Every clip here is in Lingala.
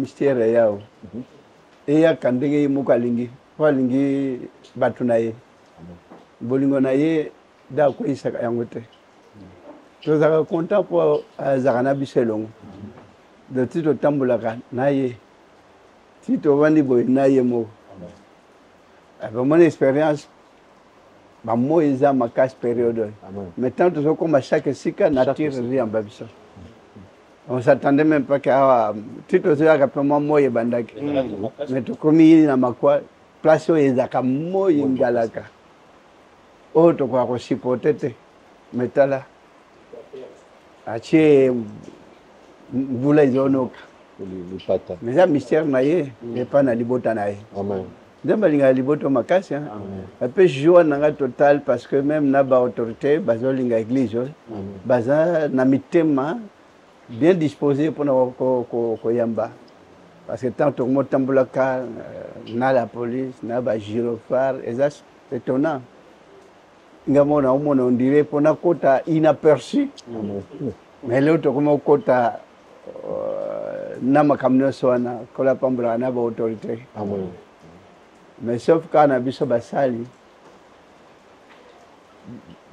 mystère yao. Et ya kandenge mukalingi, walingi batunaye. Bolingo naye da ko isaka yangote. To zaka content pour zakana biselongo. De tito tambulaka naye. Tito wandi boy naye mo. Avec mon expérience, ma moïsa ma casse période. Mais tant que comme à chaque sika nature rien babisa. On s'attendait même pas qu'à Tito se rapidement moi bandaki. Mais tout comme il na makwa place où ezaka moyi ngalaka. Oh to kwa ko supporter metala. Ache vula izonoka. Mais ça mystère naie et pas na libota naie. Amen. Ndembalinga liboto makasi hein. Après joie nanga total parce que même na ba autorité bazolinga église baza na mitema bien disposé pour na ko yamba. Parce que tant que mo tambulaka na la police na ba gyrophare et ça c'est étonnant. Ngamona on dirait pour na kota inaperçu. Mais l'autre comme kota na makamno soana kola pambula na ba autorité. Amen. Mais sauf quand on a vu ça basali,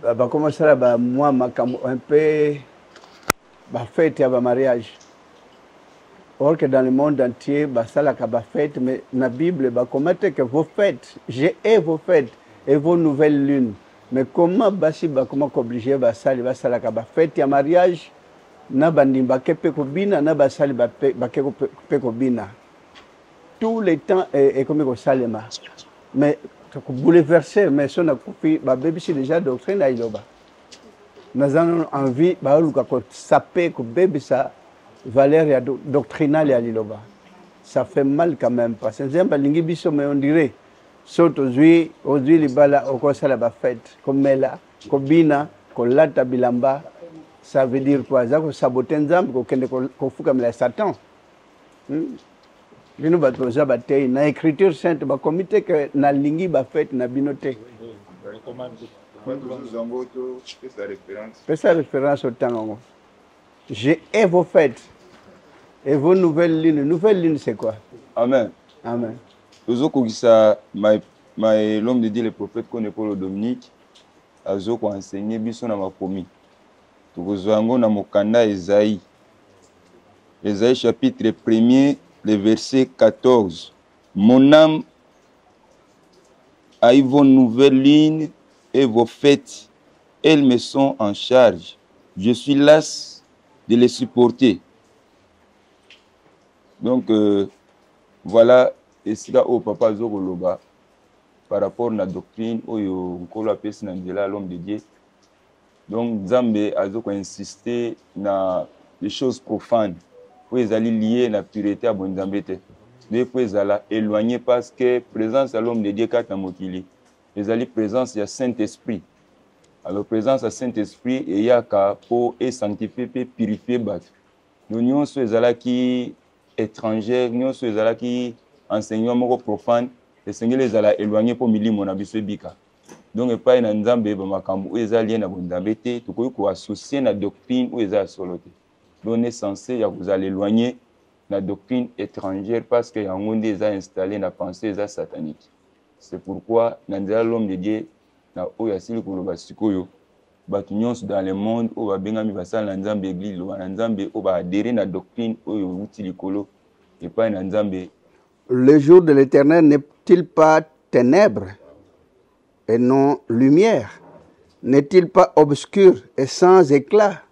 bah commencer là bah moi un peu bah fête à bah mariage. Or que dans le monde entier bah ça là bah fête mais la Bible bah comment que vos fêtes, j'ai vos fêtes et vos nouvelles lunes. Mais comment bah si bah comment obligé bah ça là bah fête à mariage na bandimba kepe kobina na bah sali bah kepe kobina. Tout le temps est comme ça salema. Mais pour bouleverser, mais si on a coupé, bah bébé c'est déjà doctrine à iloba. Nous avons envie, bah on a sapé que bébé ça valeur doctrinale à l'iloba. Ça fait mal quand même parce que j'aime pas l'ingi biso mais on dirait saute aujourd'hui les bala au conseil la fête comme là comme bina comme lata bilamba ça veut dire quoi ça que saboter nzambe ko kende ko fuka mela Satan. Nous avons bataille na écriture sainte ba comité que na lingi ba fête na binoté. Fais sa référence au temps. J'ai vos fêtes et vos nouvelles lignes. Nouvelles lignes c'est quoi? Amen. Amen. L'homme de Dieu le prophète qu'on est Paul Dominique azoko enseigner biso na makomi. Tukozwango na mokanda Esaïe. Esaïe chapitre 1er le verset 14. Mon âme a eu vos nouvelles lignes et vos fêtes. Elles me sont en charge. Je suis las de les supporter. Donc, voilà, et c'est là où Papa Zogoloba, par rapport à la doctrine, où il y a l'homme de Dieu. Donc, Zambé a insisté sur les choses profanes. Où ils allaient lier la pureté à Bonzambete. Mais pour ils allaient éloigner parce que présence à l'homme de Dieu quand Mokili. Ils allaient présence à Saint-Esprit. Alors présence à Saint-Esprit et il y a qu'à pour sanctifier et purifier bat. Nous avons ceux qui étrangers, nous avons ceux qui enseignent moko profane. Les Seigneurs les allaient éloigner pour mili mon abissé bika. Donc pas une Nzambe bamakambu où ils allaient na Bonzambete. Tout quoi associer la doctrine où ils allaient soloter. Donc, on est censé vous aller éloigner la doctrine étrangère parce qu'il y a un monde qui a installé la pensée satanique. C'est pourquoi, dans l'homme de Dieu, dans le dans le monde, où va bien dans Nzambe église, dans Nzambe, où va adhérer à la doctrine, où et pas dans Nzambe. Le jour de l'Éternel n'est-il pas ténèbres et non lumière? N'est-il pas obscur et sans éclat?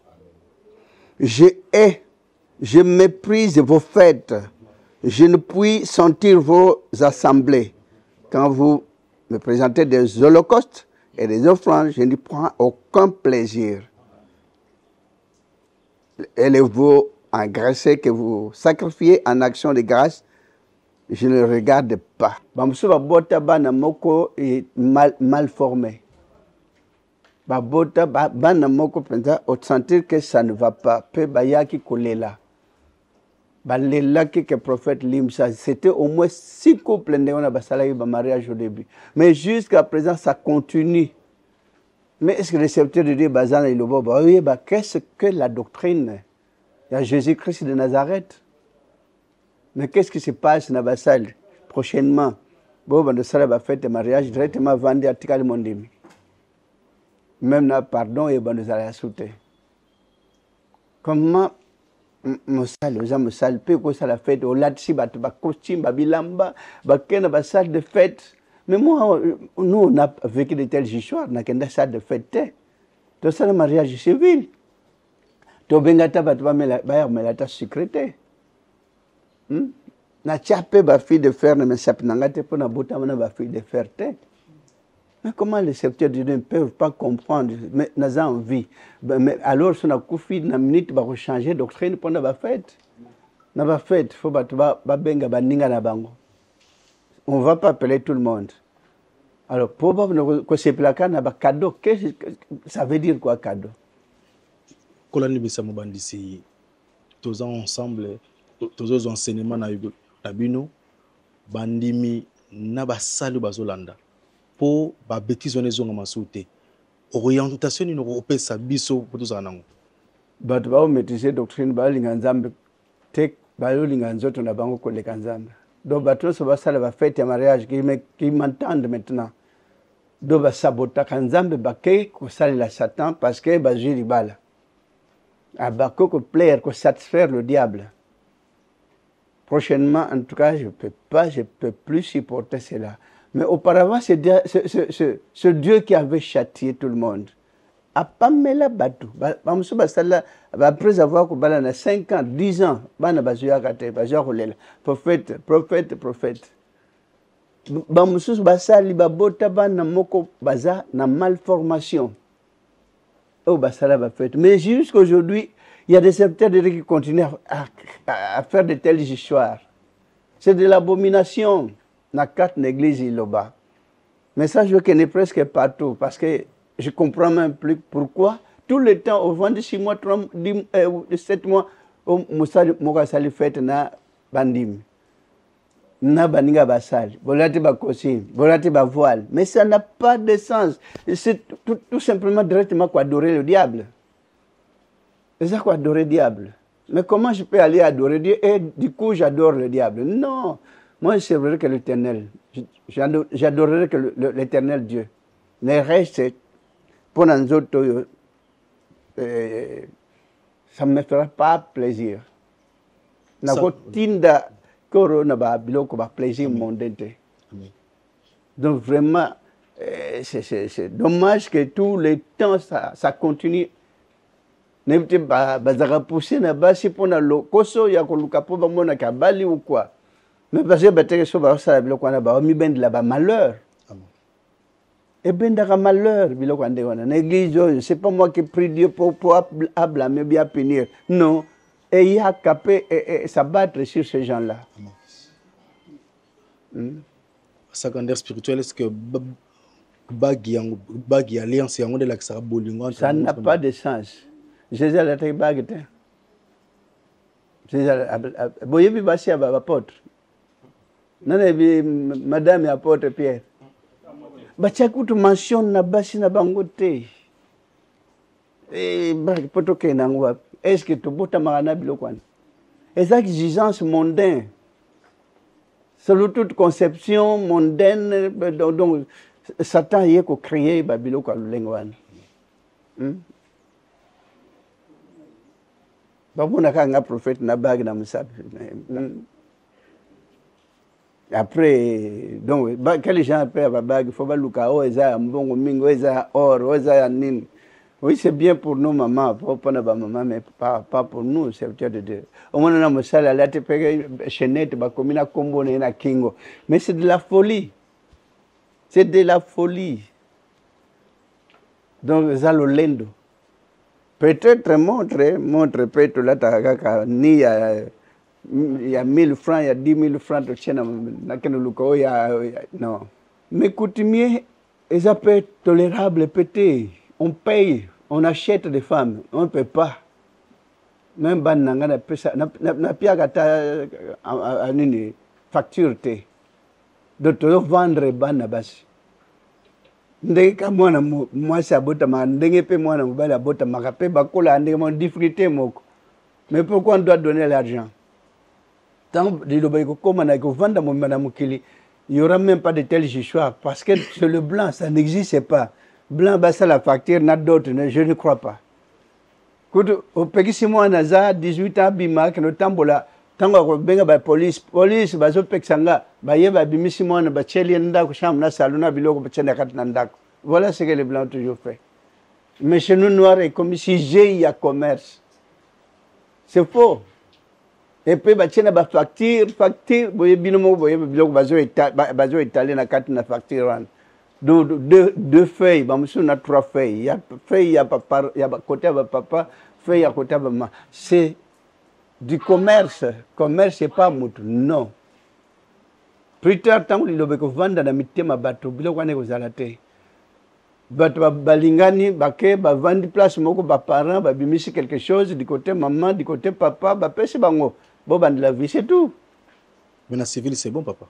Je méprise vos fêtes. Je ne puis sentir vos assemblées. Quand vous me présentez des holocaustes et des offrandes, je n'y prends aucun plaisir. Et les veaux engraissés que vous sacrifiez en action de grâce, je ne regarde pas. Bamsuba bota bana moko est mal formé. Babota bana moko penza au sentir que ça ne va pas pe bayaki kolela balela que prophète limsa c'était au moins 6 couples on a basala ba mariage au début mais jusqu'à présent ça continue. Mais est-ce que le sceptre de Dieu bazana il lobo ba oui ba qu'est-ce que la doctrine? Il y a Jésus-Christ de Nazareth. Mais qu'est-ce qui se passe dans la salle prochainement? Bon, dans la salle de fête de mariage, directement vendu à Tikal Mondimi. Même là, pardon, et bon, nous allons sauter. Comment me salle, peu que ça la fête, au latsi, ba costume, ba bilamba, ba kena, ba salle de fête. Mais moi, nous, on a vécu de telles histoires, on n'a qu'une salle de fête. Tout ça, le mariage civil. To bengata ba tuba mela ta secrétaire. Na tchape ba fille de fer na sap nangate pour na bota na ba fille de fer te. Mais comment les secteurs de Dieu ne peuvent pas comprendre mais n'a envie. Mais alors si on a koufi na minute ba changer doctrine pour na ba fête. Na ba fête faut ba tuba ba benga ba ninga na bango. On va pas appeler tout le monde. Alors pour que c'est placa na ba cadeau, qu'est-ce que ça veut dire quoi cadeau? Kolani bisa mobandisi tous ensemble tous enseignements na bino bandimi na basali bazolanda po ba bêtise onezo ngama sauté orientation ni opesa biso po tous anango bato ba maîtriser doctrine ba linga nzambe tek ba linga nzoto na bango koleka nzambe donc bato so basala ba fête ya mariage qui m'entendent maintenant do ba sabota nzambe ba ke ko salela Satan parce que ba jiri bala Abako plaire, que satisfaire le diable. Prochainement, en tout cas, je peux plus supporter cela. Mais auparavant, ce Dieu qui avait châtié tout le monde, a pas mis la bateau. Après avoir 5 ans, 10 ans, prophète. Bamusus basali babota bana moko baza na malformation. Mais jusqu'à aujourd'hui, il y a des secteurs de Dieu qui continuent à faire de telles histoires. C'est de l'abomination. Dans 4 églises, il y a. Mais ça, je connais presque partout parce que je comprends même plus pourquoi. Tout le temps, au 26 mois, 7 mois, Moussa Sali fête na bandim. Na baninga basal, volati ba kosim, volati ba voile. Mais ça n'a pas de sens. C'est tout simplement directement quoi adorer le diable. C'est ça quoi adorer le diable. Mais comment je peux aller adorer Dieu et du coup j'adore le diable? Non. Moi je servirai que l'Éternel. J'adorerai que l'Éternel Dieu. Le reste, pour nous autres, ça ne me fera pas plaisir. Plaisir mondain. Donc vraiment, c'est dommage que tout le temps ça continue. N'importe bazara pousser na basi pona lokoso ya koluka po ba mona kabali ou quoi. Mais parce que bateke so ba sala biloko na ba mi bend la ba malheur. Et bendaka malheur biloko ande wana. L'église, c'est pas moi qui prie Dieu pour blâmer bien punir. Non. Et il y a capé et s'abattre sur ces gens-là. Secondaire spirituel, est-ce que Bagi Alliance de la ça n'a pas de sens. Jésus a été bague. Boye bi basi ya apôtre. Nana bi madame apôtre Pierre. Bachakutu mentionne na basi na bangote. Et bagi poto ke nangwa. Est-ce que tu bota marana bilokwan? Les exigences mondaines. Selon toute conception mondaine, donc Satan y est créé Babiloko Lengwan. Babuna prophète na bag na musab. Après, donc, quand les gens appellent la bague, il faut pas luka o eza mbongo mingo eza or eza nin. Oui, c'est bien pour nous, maman, pour maman, mais pas pour nous, serviteurs de Dieu. Au moins, on a musala, la te pege chenette, bakomina kombo na kingo. Mais c'est de la folie. C'est de la folie. Donc, ça le lendo. Peut-être montre peut-être là, ni il y a 1000 francs, il y a 10 000 francs de chena, non. Mais coutumier, ils appellent tolérable, pété. On paye, on achète des femmes, on ne peut pas. Même ban nanga na pesa na pia kata nini facture te. Donc to vendre ban na basi. Ndenge ka mwana mwasi abota ma ndenge pe mwana mobali abota makape bakola ndenge mon difficulté moko. Mais pourquoi on doit donner l'argent? tant il n'y aura même pas de tel choix parce que c'est le blanc, ça n'existe pas. Blanc, bah, ça la facture, n'a d'autres, je ne crois pas. Quand au pays, si moi, 18 ans, bima, que nous tambola, tango benga ba police bazo peksanga, ba yeba bimisi moi, ba cheli ndako, cham na saluna biloko, ba chenda kat nandako. Voilà ce que les blancs ont toujours fait. Mais chez nous, noirs, et comme si j'ai y a commerce. C'est faux. Et puis, bah, tiens, bah, facture, boye binomo, boye biloko, bazo étalé na kat na facture. Deux feuilles, bah, monsieur, on a 3 feuilles. Il y a feuille, il y a papa, il y a côté de papa, feuille à côté de maman. C'est du commerce. Commerce, c'est pas moutou. Non. Plus tard, tant que l'on veut vendre dans le ma bateau, biloko ane kozalate. Bato balingani, bake, vendre place, moko, parents, bimisi quelque chose, du côté maman, du côté papa, pèse bango. Bon, de la vie, c'est tout. Mais dans le civil, c'est bon, papa.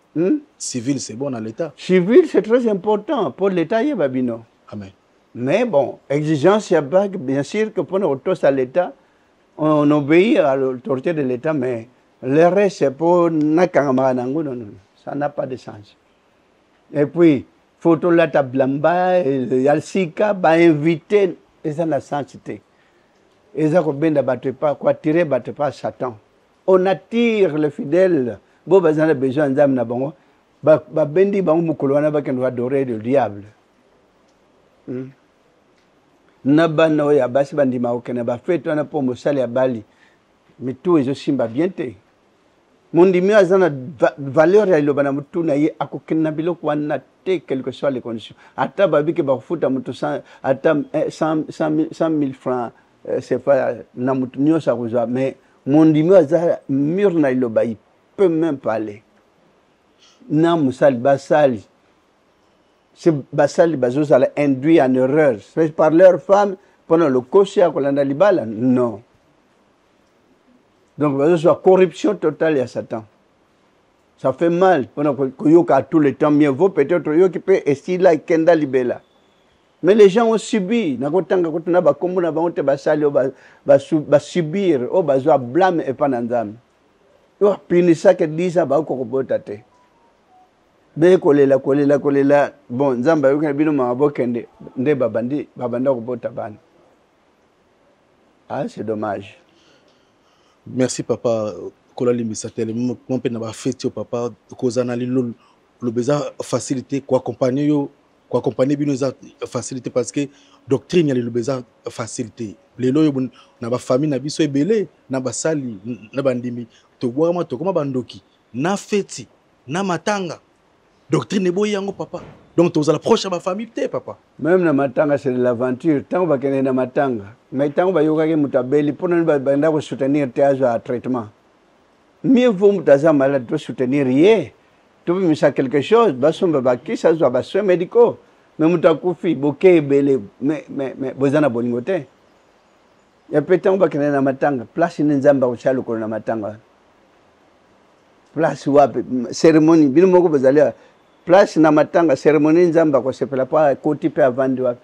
Civil, c'est bon dans l'État. Civil, c'est très important. Pour l'État, il y a babino. Amen. Mais bon, exigence, il y a bien sûr que pour nous, tous à l'État, on obéit à l'autorité de l'État, mais le reste, c'est pour Nakangamanango, non, ça n'a pas de sens. Et puis, photo la tablamba, yalsika, invité, et ça n'a sensité. Et ça, quoi tirer, battre pas Satan. On attire le fidèle. Bon, on a besoin d'âme na bango. Bendi bango mukolwana ba kendo adorer le diable. Nabano ya basi bandi maokena ba feto na po mosali ya bali. Mitu ezo simba biente. Mundi mi azana valeur ya lobana mutu na ye akokena biloko wana te quelles que soient les conditions. Ata babike ba futa mutu 100 000 francs c'est pas na mutu nyosa kozwa mais mundi mi azana mur na loba il peut même parler. Non, Moussali, Basali. C'est Basali, ça l'a induit en erreur. C'est par leur femme, pendant le Kosia, non. Donc, c'est la corruption totale à Satan. Ça fait mal. Pendant que a tout le temps, mieux vaut peut-être qui peut essayer là, Kenda Libela. Mais les gens ont subi. Subir, blâme et pas d'âme. Punissa que dit ça, bah, kokobotate. Be kolela. Bon, Nzamba yuka bino mabokende, nde babanda kobota bana. Ah, c'est dommage. Merci, papa. Kola Limbisa tellement mon père n'a pas fait au papa, kozana le besoin facilité, quoi accompagner bino za facilité parce que doctrine yali le besoin facilité. Les loyo na ba famille na biso ebele, na basali, na bandimi. Tobwama tokoma bandoki na feti na matanga doctrine boy yango papa donc tu as l'approche à ma famille papa même na matanga c'est de l'aventure tant va kene na matanga mais tant va yoka ke mutabeli pour ne ba banda ko soutenir théâtre à traitement mieux vaut mutaza malade pour soutenir rien tu veux me quelque chose basomba baki ça soit soins médicaux mais mutakufi boké belé mais bozana bolingote ya petango ba kene na matanga place ni nzamba ko chalo ko na matanga place wapi cérémonie bino moko bazalia place na matanga cérémonie nzamba ko sepela pa koti pe avandi wapi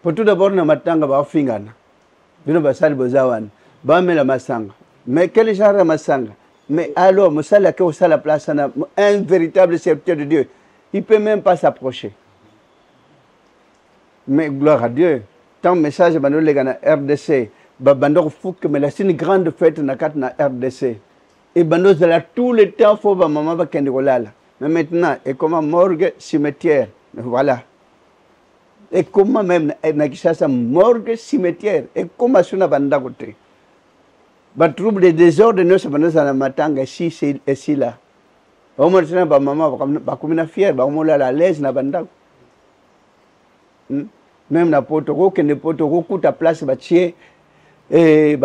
pour tout d'abord na matanga ba fingana bino basali bozawan ba mela masanga mais quel genre masanga mais alors musala ke osala place na un véritable serviteur de Dieu il peut même pas s'approcher mais gloire à Dieu tant message bando lega na RDC ba bando fuk mais la c'est une grande fête na kat na RDC. Et bando là tout le temps faut ba maman ba kende kolala. Mais maintenant et comment morgue cimetière voilà. Et comment même na kisasa morgue cimetière et comment suna banda côté. Ba trouble des désordres no se bando na matanga si c'est ici là. Au moins ça ba maman ba komina fière ba mo la l'aise na banda. Même na potoko kende potoko kuta place ba tie et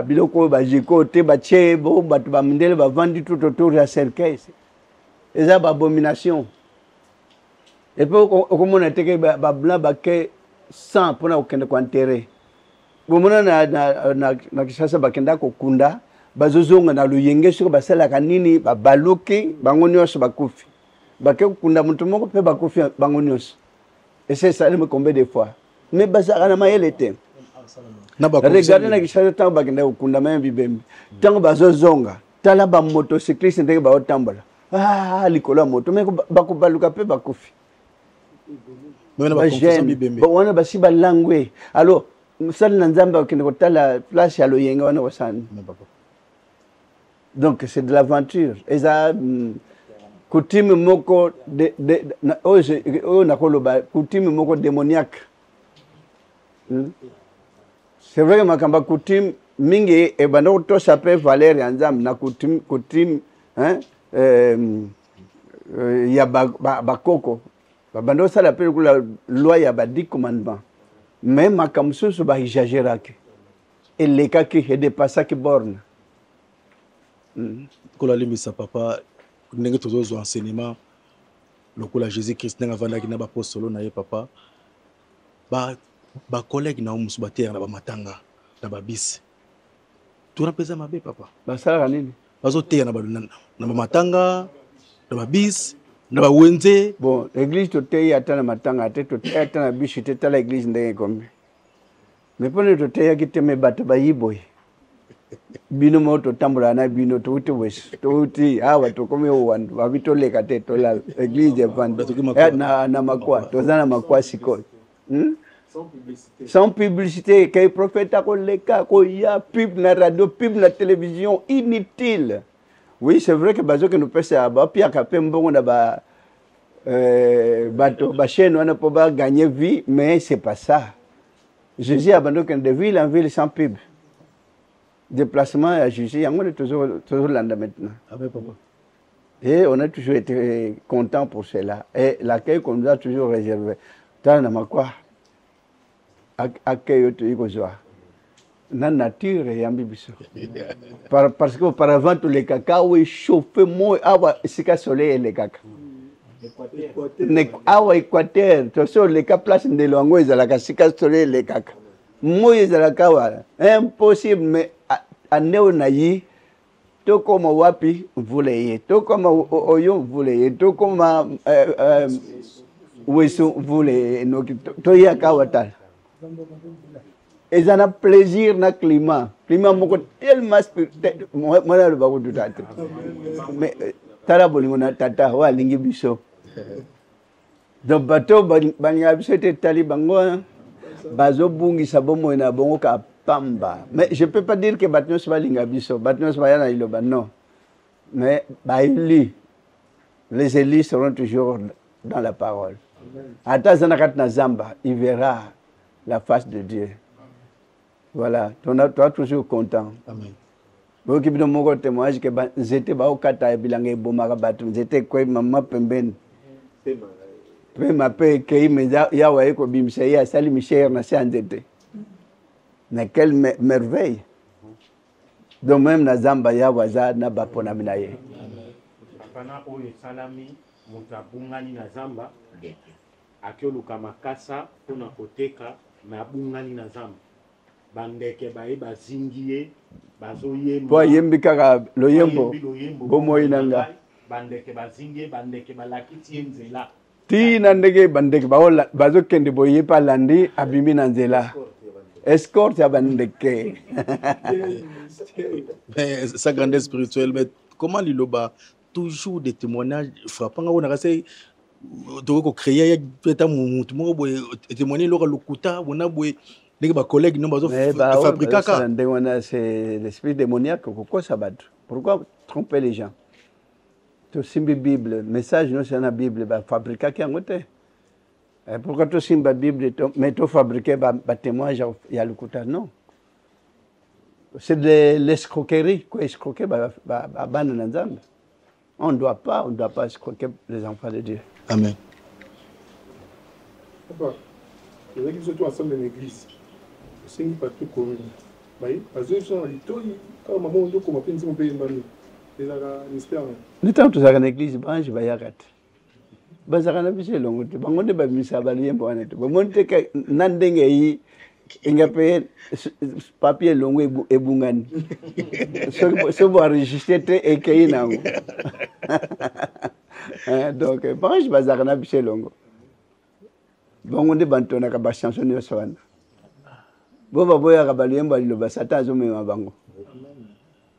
biloko bajiko te batie bo batu ba mindele ba vandi tout autour ya cercueil et ça abomination et puis comme on a été ba blanc ba ke 100 pour na okende ko enterrer bo mona na kisasa bakenda ko kunda bazozonga na luyenge siko basala kanini ba baluki bango nyonso bakufi bake kunda mutu moko pe bakufi bango nyonso et c'est ça me combien de fois mais bazaka na mayele te regardez na kisasa tant bakenda ukunda même bibembe tant bazozonga tala ba motocycliste ndenge ba otambola ah likolo moto mais bakubaluka pe bakufi wana basi balangwe alors sali na nzambe okende kotala place ya loyenga wana kosani donc c'est de l'aventure eza coutume moko nakoloba coutume moko démoniaque c'est vrai que makamba coutume mingi ebanda kotosha pe valeur ya nzambe na coutume hein ya bakoko babanda osala pe kula loi ya ba 10 commandements mais makambo susu baexagéraki elekaki edepasaki borne kolalimbisa papa ndenge tozozwa enseignement lokola Jésus Christ ndenge avandaki na bapostolo na ye papa bakolege na mosusu bateyaka na bamatanga na babisi tuna mpenza mabe papa basalaka nini bazoteya na bamatanga na babisi na bawenze bon église toteyi ata na matanga ate toteyi ata na bishi te tala église ndenge ekomi mais mpona toteyaki te me bato bayiboye bino mo totambola na bino touti wesi touti awa tokomi owandu babi toleka te tolala église evandi na makwa toza na makwa sikoyo sans publicité kay prophète akoleka koya pub na radio pub na télévision inutile oui c'est vrai que bazoke nous pesa bapiaka pe mbongo na bato bachaîne wana po ba gagner vie mais c'est pas ça Jésus abandonne de ville en ville sans pub déplacement à Jésus yango on est toujours là maintenant avec papa et on a toujours été content pour cela et l'accueil qu'on nous a toujours réservé tant na makwa accueil to ikozwa na nature yambi biso parce que auparavant tous les cacao chauffé moi awa sika soleil les caca awa équateur to sur les cas place de longo ezalaka sika soleil les caca moi ezalaka wala impossible mais aneo na yi to koma wapi vule to koma oyo vule to koma weso vule no to yaka watala et ça a plaisir na climat moko tellement moi le bago tout mais tala bolingo na tata wa lingi biso donc bato banya biso te tali bango bazo bungi sabomo na bongo ka pamba mais je peux pas dire que bato so balinga biso bato so bayana iloba non mais baili les élus seront toujours dans la parole ata zanakat na zamba il verra la face de Dieu. Voilà, toi toujours content. Amen. Bon, qui bino moko témoignage que j'étais ba okata bilange bomaka batu, j'étais quoi maman pembeni. Pe ma pe kei me ya wa eko bimse ya sali micher na sanzete. Na quelle merveille. Donc même na zamba ya waza na bapona minaye. Pana oyo salami mutabungani na zamba. Akioluka makasa pona koteka na bungani na zamba bandeke bae bazingiye bazoyemba po yembi kaka loyembo bomo inanga bandeke bazingiye bandeke balakiti nzela ti na ndege bandeke baola bazokende boye pa landi abimi na nzela escorte ya bandeke sa grandeur spirituelle mais comment liloba toujours des témoignages frappants on a assez donc créer peut-être mutu moko boye témoigner loko lokuta bona boye ndenge ba collègues no bazo fabriquer ka c'est l'esprit démoniaque pourquoi ça bat pourquoi tromper les gens to simbi bible message no c'est na bible ba fabriquer ki ngote pourquoi to simba bible mais to fabriquer ba témoignage ya lokuta non c'est de l'escroquerie quoi escroquer ba bana na nzambe on ne doit pas escroquer les enfants de Dieu. Amen. Papa, les églises sont ensemble dans l'église. C'est pas tout commun. Mais parce que sont quand maman on doit comme penser mon pays manu. Les mystère. Nous temps tous à l'église branche ba yakat. Bazaka na bise longo te bangonde ba misa ba liembo wana te. Ba monte ka nandenge yi ingape papier longo ebungani. So bo enregistrer te ekei nango. Donc branche bazaka na bise longo. Bangonde bantona ka ba chanson yo swana. Boba boya ka ba liembo liloba satan zo mema bango.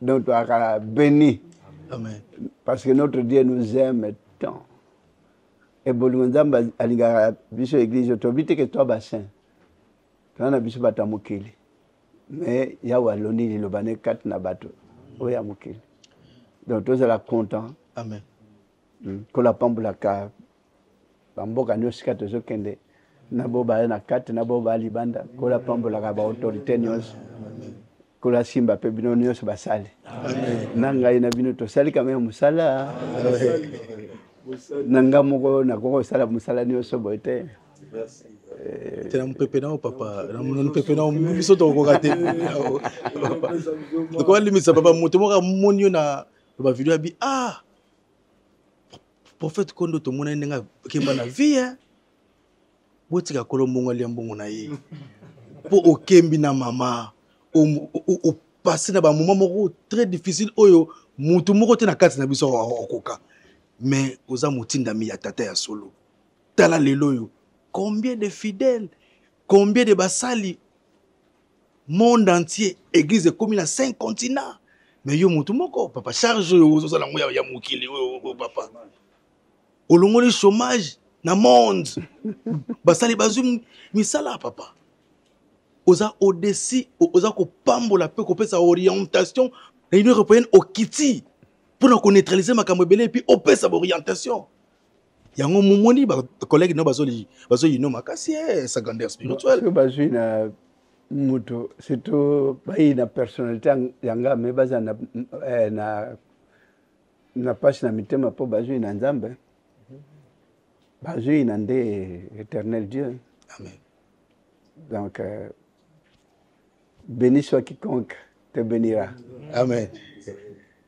Donc, tu as béni. Amen. Parce que notre Dieu nous aime tant. Et Bolunzamba alingara biso église to bité que toi bassin. Kana biso batamukili. Mais ya waloni li lobane kat na bato. Oya mukili. Donc tous la content. Amen. Ko la pambula ka bamboka nyo sikato zo kende. Na boba na kat na boba libanda. Ko la pambula ka ba autorité nyos. Ko la simba pe bino nyos basali. Amen. Nanga ina bino to sali kama musala. Nanga moko na koko sala musala ni osobo ete. Merci. Tena mpepe na papa, na mpepe na biso to ko kate. Donc on limite papa moto mo monio na ba video bi ah. Prophète Kondo to mona ndenga kemba na vie. Botika kolombongo liambongo na ye. Po okembi na mama, o passer na ba moment moko très difficile oyo mutu moko te na kati na biso okoka. Mais oza mutinda mi ya tata ya solo. Tala lelo yo. Combien de fidèles, combien de basali, monde entier, église comme il a 5 continents. Mais yo mutu moko papa charge yo zo la moya ya mukili papa. Olongo le chômage na monde. Basali bazum misala papa. Oza au-dessus, oza ko pambola pe ko pesa orientation, na Union européenne au kiti. Pour nous neutraliser ma camobele et puis opérer sa orientation. Il y a un moment où collègues no bazoli yino makasi secondaire spirituel. Que bazui na muto surtout bai na personnalité yanga me baza na passe na mitema po bazui na nzambe. Bazui na nde éternel Dieu. Amen. Donc béni soit quiconque te bénira. Amen.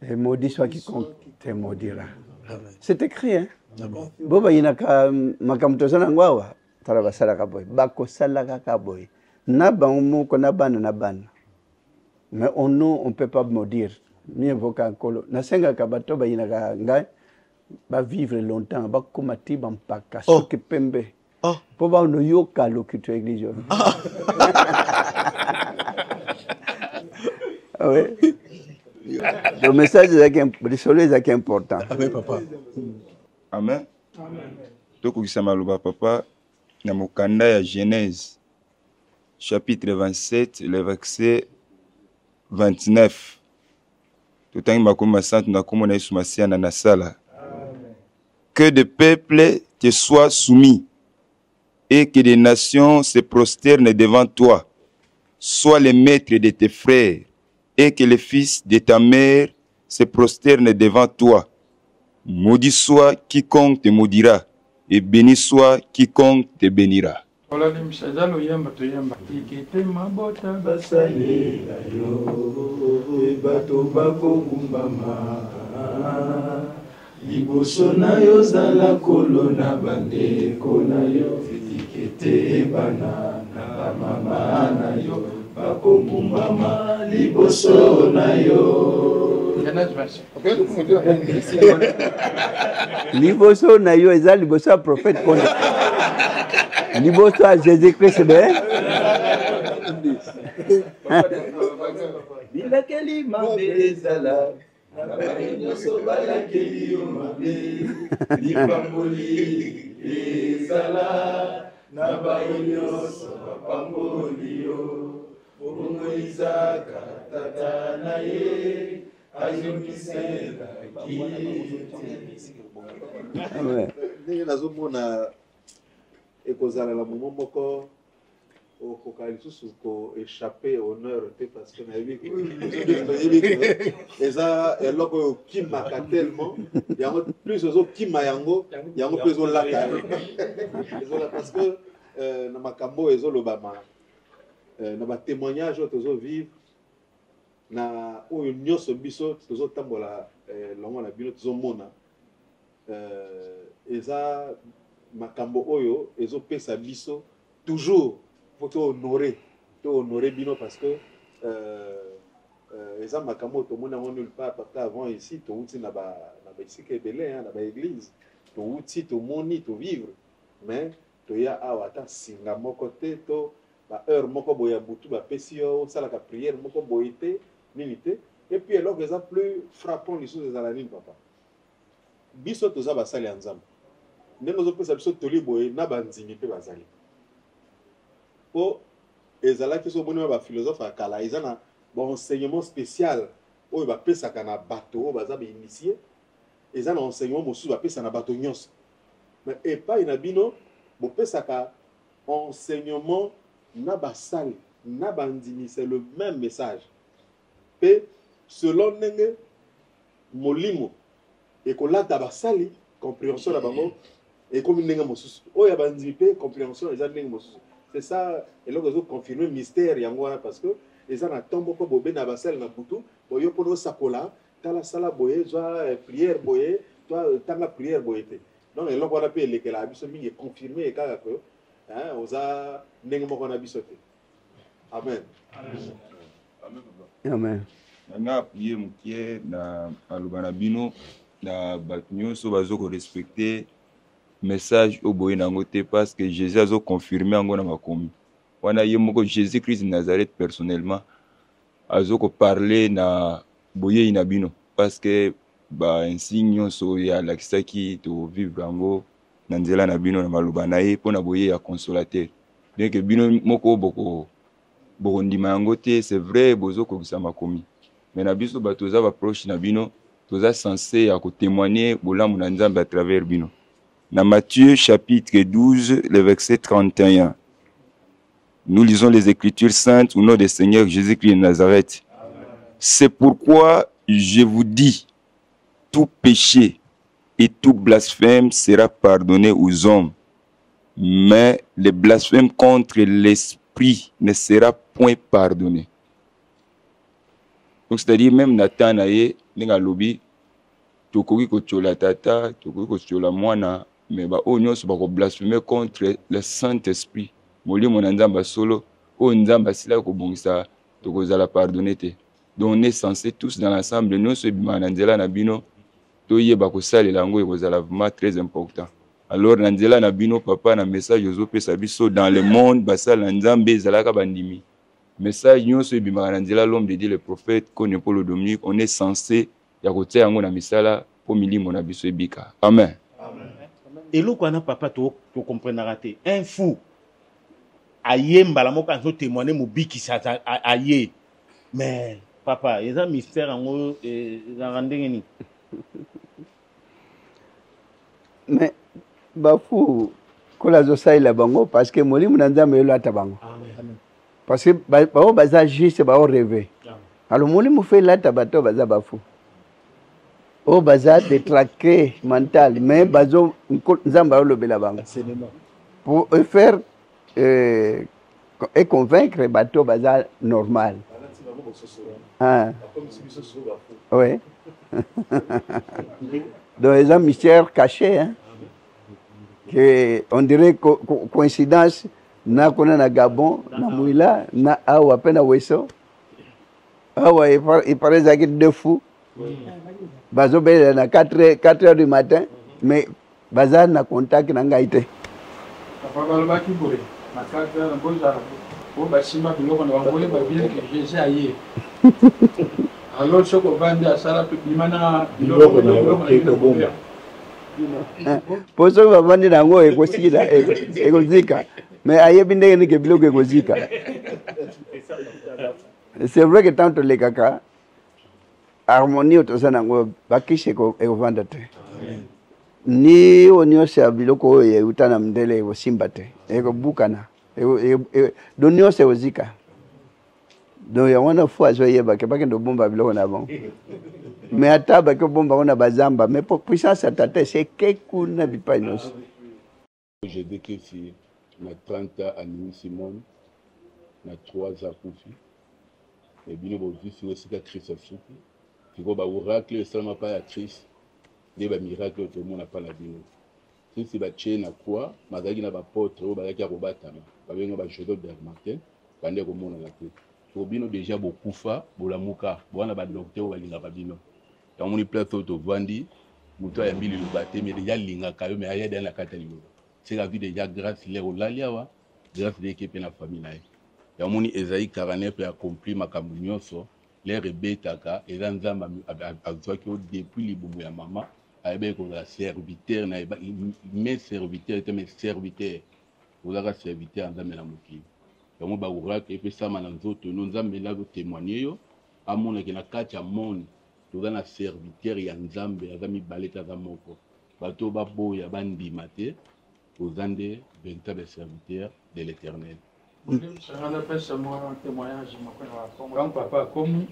Et maudit soit quiconque te maudira. Amen. C'est écrit, hein? Amen. Boba inaka makamtozana ngwawa taraba salaka boy. Bako salaka kaboy. Na bango ko na bana. Mais on nous on peut pas maudire. Mieux vaut qu'un colo. Na senga kabato ba inaka ngai ba vivre longtemps ba komati ba mpaka soki pembe. Oh. Po ba no yoka lokitu église. Oui. Le message est important. Amen, papa. Amen. Tokokisa maloba papa na mokanda ya Genèse chapitre 27 le verset 29. Totangi makoma santu na komona Yesu Masia na nasala. Que des peuples te soient soumis et que des nations se prosternent devant toi. Sois le maître de tes frères et que les fils de ta mère se prosternent devant toi. Maudit soit quiconque te maudira, et béni soit quiconque te bénira. Liboso na yo zala kolo na bandeko na yo etikete bana na mama na yo bakokumbama liboso na yo. Liboso na yo eza liboso ya prophète Kondo. Liboso ya Jésus-Christ be. Bilakeli mabe ezala nyonso balakeli yo mabe lipamboli ezala na bayo nyonso bapamboli yo bongo Izaka tata na ye azongisela ndenge nazomona ekozala na momo moko okoka lisusu koéchappe honneur te parce que nayebi eza eloko oyo okimaka tellement yango plus ozokima yango mpe ezolaka parce que na makambo oyo ezolobama na batémoignage oyo tozovivre na oyo nyonso biso tozotambola longo na bino tozomona eza makambo oyo ezopesa biso toujours faut honorer bino parce que eza makambo tomona ngo nulle part parce avant ici to uti na ba isika ebele na ba église to uti to moni to vivre mais to ya awa ta singa moko te to ba heure moko boya butu ba pesi yo sala ka prière moko boyete nini te Et puis alors que ça plus frappant les choses des alanines papa. Biso toza basali ensemble. Ndenge zo pesa biso toli boye na banzimi pe bazali. Po ezala ki so boni ba philosophe akala ezana bon enseignement spécial oyo ba pesa kana bato baza ba initié ezana enseignement mosu ba pesa na bato nyos. Mais et pas ina bino bo pesa ka enseignement na basali na bandimi c'est le même message. Pe selon ndenge molimo et kolata basali compréhension na bango et comme ndenge mosusu oyo bandimi pe compréhension eza ndenge mosusu. C'est ça et là vous confirmer mystère yango wana parce que eza na tombo ko bobe na basali na butu boyo pono sakola tala sala boye zwa prière boye toi tanga prière boye te. Donc eloko wana pe lekela biso mingi confirmer kaka ko hein oza ndenge moko na biso te. Amen. Amen. Amen. Nanga prier mukie na alobana bino na batunyo so bazoko respecter message au boye nango te parce que Jésus a confirmé ngo na makomi. Wana yemoko Jésus Christ de Nazareth personnellement azoko parler na boye ina bino parce que ba insigne so ya lakisaki to vivre ngo na nzela na bino na maloba na ye pona boye ya consolateur. Bien que bino moko boko ndima yango te c'est vrai bozoko kisa makomi. Mais na biso batoza ba proche na bino toza censé ya ko témoigner bolamu na Nzambe à travers bino. Dans Matthieu chapitre 12, le verset 31, nous lisons les Écritures saintes au nom du Seigneur Jésus-Christ de Nazareth. C'est pourquoi je vous dis, tout péché et tout blasphème sera pardonné aux hommes, mais le blasphème contre l'Esprit ne sera point pardonné. Donc c'est-à-dire même Nathan naye ninga lobi tokoki ko tchola tata, tokoki ko tchola mwana. Mais bah on nyonso ba ko blasphémer contre le Saint-Esprit. Molimo na Nzamba solo, o Nzamba sila ko bongisa to ko zala pardonner te. Donc on est censé tous dans l'ensemble nous se bima na nzela na bino to yeba ko salela ngo ko zala vraiment très important. Alors na nzela na bino papa na message ozo pesa biso dans le monde basala Nzambe zalaka bandimi. Message nyonso bima na nzela l'homme de Dieu le prophète connaît Paul Dominique, on est censé ya ko tia ngo na misala po milimo na biso ebika. Amen. Et là, quand papa, tu comprends raté. Un fou, aïe, mbalamo quand tu témoignes, mon biki ça aïe. Mais papa, il y a un mystère en haut, ni. Mais bafu kola zo sai la bango parce que moli munanza me lo atabango. Parce que ba baza juste ba rêver. Alors moli mu fait la tabato baza bafu. Oh baza détraqué mental mais bazo nzamba lobela bango pour faire et convaincre bateau baza normal. Ah oui. Donc les hommes mystères cachés hein que on dirait coïncidence na kona na Gabon na Mouila na awa pena weso awa il paraît que deux fous. Bazo bela na 4h du matin mais baza na contact na ngaite papa baloba ki boye na 4h na boza o basima biloko na bango ba bien que Jésus aye alors soko vandi asala pe bimana biloko na bomba poso ba vandi na ngo ekosikida ekozika mais aye bindenge ni ke biloko ekozika. C'est vrai que tant les kaka harmonie autosana ngo bakishe ko evanda te ni onyosa biloko ye utana mndele wo simbate eko bukana donyo se ozika do ya wana fwa zo yeba ke bakendo bomba biloko na bon mais ataba ke bomba ona bazamba mais pour puissance atate c'est que kuna bipainos. J'ai décrit na 30 ans à Simone na 3 ans kufi et bino bo visi aussi ka Christophe il faut oracle seulement pas la crise des miracles tout le monde n'a pas la vie si c'est ba na quoi mazaki na ba porte o ba ki akobatama ba benga ba jodo de matin bande ko mona la tête to bino déjà beaucoup fa bolamuka bona ba docteur ba linga ba bino ya moni place to vandi muto ya mbili lubate mais déjà linga kayo mais aya dans la katali c'est la vie déjà grâce les olaliawa grâce de équipe na famille na ya moni Esaïe 49 a accompli makambo nyonso l'air ebetaka eza nzambe azwaki o depuis libumu ya mama ayebaki kozala serviteur na mais serviteur te mais serviteur ozalaka serviteur ya nzambe na mokili yango baoracle epesama na nzoto no nzambe elako témoigne yo amonaki na kati ya monde toza na serviteur ya nzambe aza mibale te aza moko bato baboya bandima te oza nde véritable serviteur de l'éternel. Sangana pesa moi témoignage makwena wa papa comme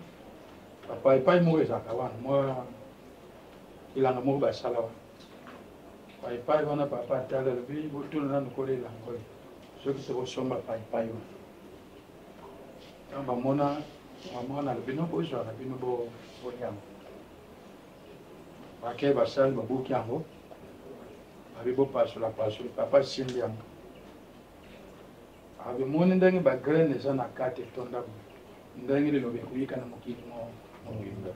papa epai mo ezaka wana moi ilanga mo basala wa epai wana papa tala lebi botuna na kolela ngoi soki tokosomba epai wa tamba mona lebino bozwa na bino bonyama bake basali babuki yango abi bopasola papa simbi yango abi moni ndenge bagraine eza na kati etonda ndenge lilobi ekuyika na mokili mobimba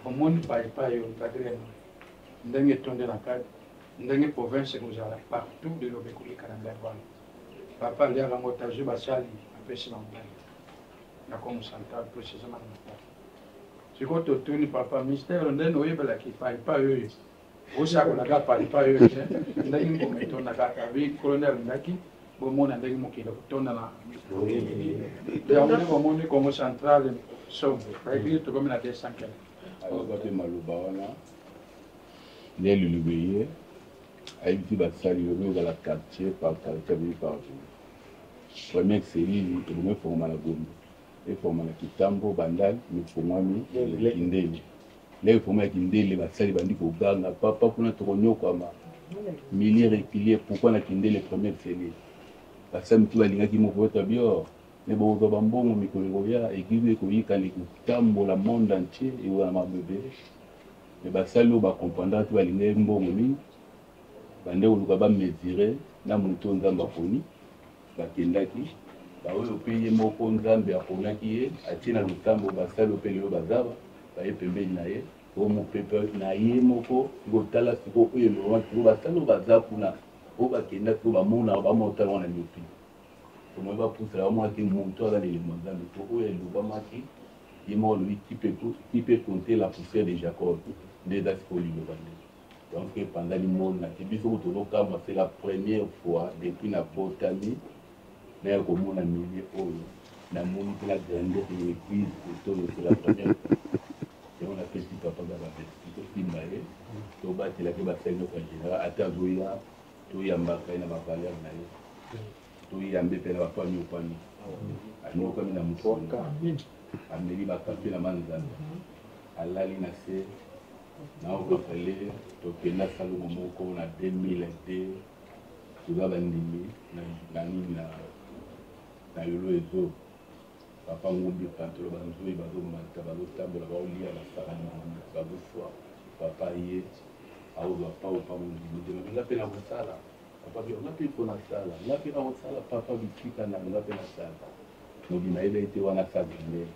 omoni paipai oyo bagraine ndenge etonde na kati ndenge province ekozala partout lilobi ekuyika na ndenge wana papa aliaka yango tazwi basali apesi bango na comme central précisément na mokili sikoyo totuni papa mystère ndenge oyebelaki paipai oyo osakolaka paipai oyo ndenge ngoma etondaka abi colonel ndaki bomona ndenge mokili kotonda na yango nde bomoni congo central sobe bayebi tokomi na 200 kele ayoka mpe maloba wana nde lilobi ye ayebisi basali oyo ozala quartier par quartier abi par première cellule ebongo efongama na gombe efongama na kitambo bandali mefongwami kindele leo efongama ya kindele basali bandi koganga papa mpona tokonyokwama millier repilie pourquoi na kindele première cellule basali mtu balingaki moko ota bio me bozwa bambongo mikolo koya eglize ekoyikani kotambola monde entier ewana mabebe me basali oyo bakomprendre te balingaki mbongo mingi bande koluka bamesure na moto nzambe aponi bakendaki baoyo mpe ye moko nzambe aponaki ye atie na lotambo basali ope lelo bazaba baye pembeni na ye o mopepe na ye moko ngotala siko oyo eloroma siko basali oyo baza kuna oyo bakendaki oyo bamonaka bamotala wana miopi tomoyi bapusala bamonaki moto aza na elemo nzambe to oyo elobamaki ye moko alobi qui peut compter la poussière de Jacob nde eza sikoyo liloba nde donc pendant limona te biso tozokamba c'est la première fois depuis na botami naye komona milie oyo namoni mpe la grandeur de l'église otoyo c'est la première fois yango napesi papa ga bapesi tosimba ye tobatelaki basali nyonso ya général ata azoya toyambaka ye na bavaleur na ye toyambe mpe na bapami opami anyokami na mokonga ameli bakape na manzambe alali na se naokapale tokenda salomo moko na 2002 toza bandimi nanini na yolo ezo papa ngumbi pantolo banzoi bazomata bazotambola baolia basakani bazoswa papa ye aozwa pa opamondimidema nga mpe na kosala papa bi nga mpe mpo nasala nga mpe na kosala papa bitika na nga mpe nasala mobima ayeba ete wana sagane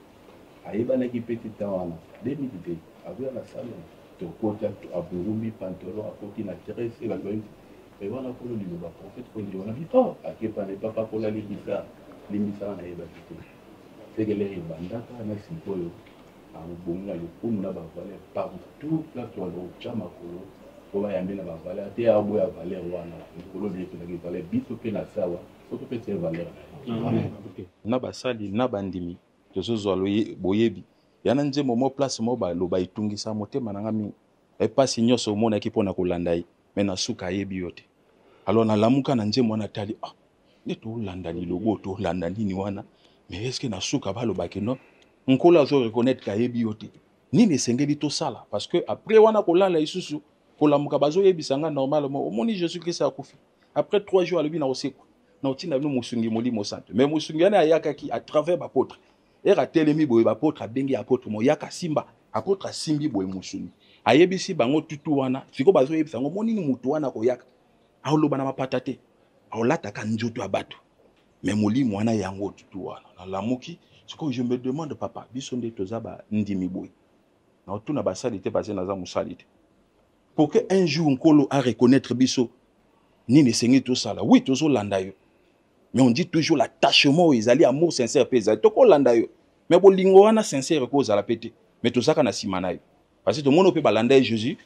ayebanaki mpe te tan wana 2002 azoya na salo tokota abungumbi pantolo akoti na terese wana kolo liloba prophète kondi wana bi oh akepane papa kola limbisa na yeba te sekele ebandaka na sikoyo abonga lokumu na bavaleur partout là toalo chama kolo po bayambe na bavaleur te aboya valeur wana likolo biekelaki valeur biso mpe na sawa soki mpe tie valeur na basali na bandimi tozozwa boyebi yana nzembo mo place mo baloba etungisa motema nanga mingi epasi nyonso omonaki mpona kolanda ye me na suka ayebi yo te alors nalamuka na nzembo wana tali nde tolanda lilobo tolanda nini wana mais est-ce que na suka balobaki non nkolo azo reconnaître kayebi yo te nini esengeli tosala parce que après wana kolala lisusu kolamuka bazoyebisa nga normalement omoni Jésus Christ akufi après 3 jours alobi na osekwa na otinda bino mosungi molimo santo mais mosungi wana ayakaki à travers bapôtre era telemi boye bapôtre abengi apôtre moyaka simba apôtre asimbi boye mosungi ayebisi bango tutu wana siko bazoyebisa ngo monini mutu wana koyaka aoloba na mapata te aolataka nzoto ya bato mais molimo wana yango tutu wana nalamuki siko je me demande papa biso nde toza ba ndimi boye na otuna basali te basé naza musali te pour que un jour nkolo a reconnaître biso nini esengi tosala oui tozolanda yo mais on dit toujours l'attachement ezali amour sincère pe ezali tokolanda yo mais bolingo wana sincère ko za la pété mais tout ça kana simana parce que tout le monde peut balander Jésus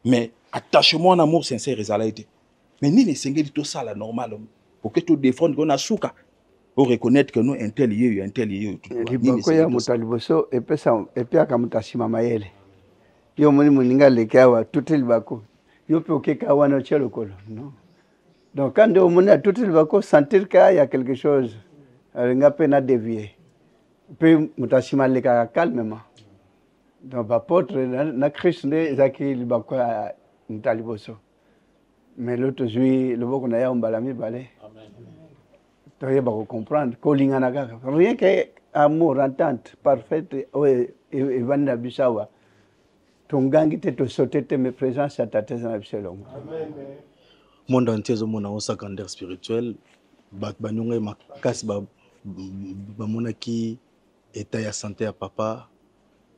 mais attachement en amour sincère ezala été mais ni les sengeli tout ça la normal pour que tout défendre qu'on a souka pour reconnaître que nous intel lié libako ya mutaliboso epesa akamutashima mayele yo moni muninga lekawa tout libako yo pe okeka wana chelo kolo non donc quand on mona tout libako sentir qu'il y a quelque chose nga pe na dévier pe mutashima leka calmement donc apôtre na Christ ne zaki libako mutaliboso mais l'autre jour le boko na ya mbalami balé tu vas comprendre rien qu'amour, entente parfaite, et Vanda Bissawa. Ton gang était au sauté de mes présences à ta thèse en Absalom. Monde entier, mon en secondaire spirituel, Bakbanunga Makas Bamonaki, état ya santé à papa,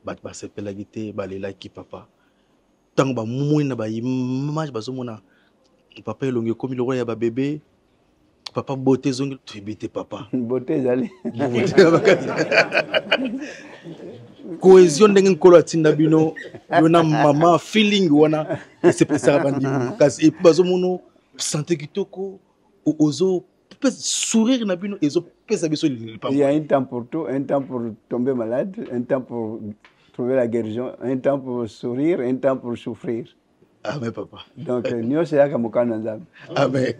Bakbase Pelagité, Balela qui papa. Tant que Mouina image Bazomona, papa est longue comme il aurait un bébé. Papa beauté zongil tu bité papa beauté zali cohésion ndenge nkolo atinda bino yona mama feeling wana c'est pour ça bandi kasi et bazo mono santé kitoko ozo peut sourire na bino ezo pesa biso il y a un temps pour tout, un temps pour tomber malade, un temps pour trouver la guérison, un temps pour sourire, un temps pour souffrir. Amen, papa. Donc, nous, c'est là que nous sommes. Amen.